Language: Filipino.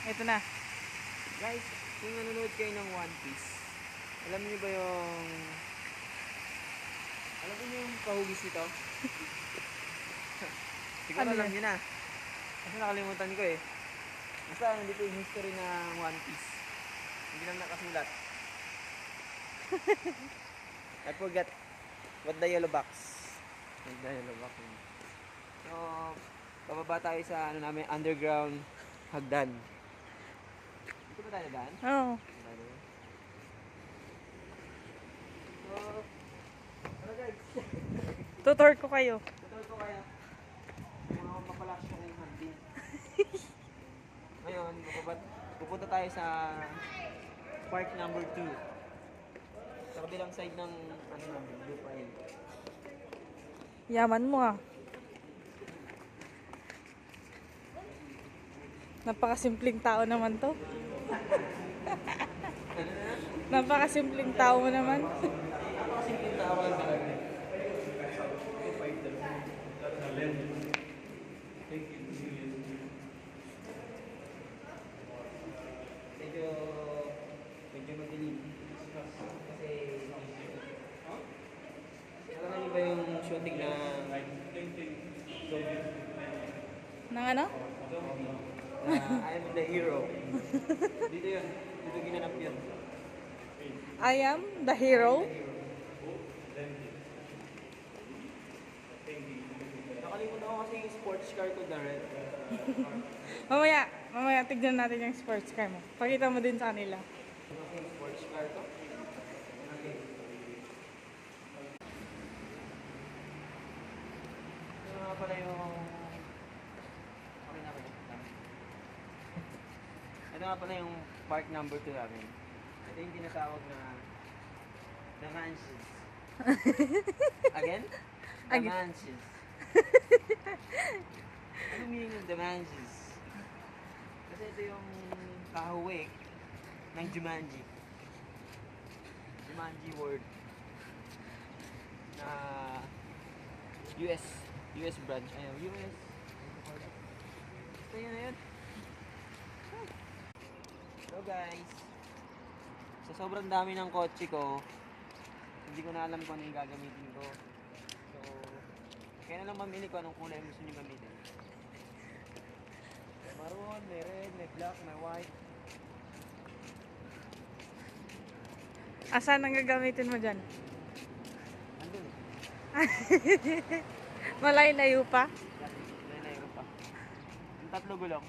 Ito na. Guys, kung nanonood kayo ng One Piece, alam niyo ba yung... Alam niyo yung kahugis nito? Siguro Ano alam yan? niyo na. Kasi nakalimutan ko eh. Basta nandito yung history ng One Piece. Hindi lang nakasulat. I forgot what the yellow box. What the yellow box. So, bababa tayo sa ano namin, underground hagdan. Dito ba tayo daan? Oo. So, ano guys? Tutor ko kayo. Tutor ko kaya. Mga mapalakas ko ng hagdan. Ngayon, pupunta tayo sa park number 2. Sa kabilang side ng ano namin, lupa yun. Yaman mo ah. Napakasimpleng tao naman to. Napakasimpleng tao mo naman. Napakasimpleng tao lang talaga. Medyo madilim. Kasi, alam niyo ba yung shooting na zombie? Nang ano? I'm the hero. Dito yun. Dito ginanap yun. I am the hero. Nakalimutan ko kasi yung sports car ko, Darren. Mamaya tignan natin yung sports car mo. Pakita mo din sa kanila. Ano kasi yung sports car ko? Okay. Ito nga pala yung... Okay na ba? Ito nga pala yung park number 2 namin. Ito yung tinatawag na The Mansions. Again? The Again. Mansions. Anong meaning ng The Mansions? Kasi ito yung kahawig ng Jumanji. Jumanji word na US branch. Ayun, US. Ito yun na yun. So guys, sa sobrang dami ng kotse ko, hindi ko na alam kung ano yung gagamitin ko. So, kaya na lang mamili ko anong kulay gusto niyo gamitin. Maroon, may red, may black, may white. Asan ang gagamitin mo dyan? Andun. Malay-layo pa? Yan, pa. Yung tatlo gulong.